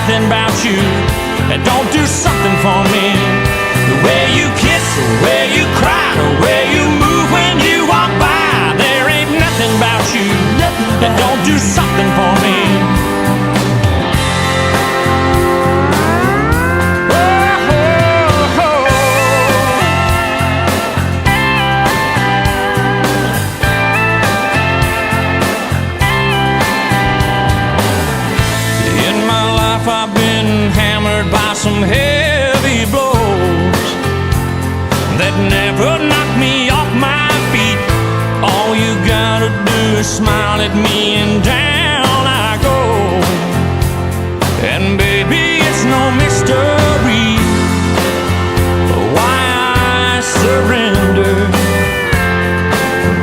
nothing about you that don't do something for me. The way you kiss, the way you cry, the way you move when you walk by. There ain't nothing about you that don't do something for me. I've been hammered by some heavy blows that never knocked me off my feet. All you gotta do is smile at me and down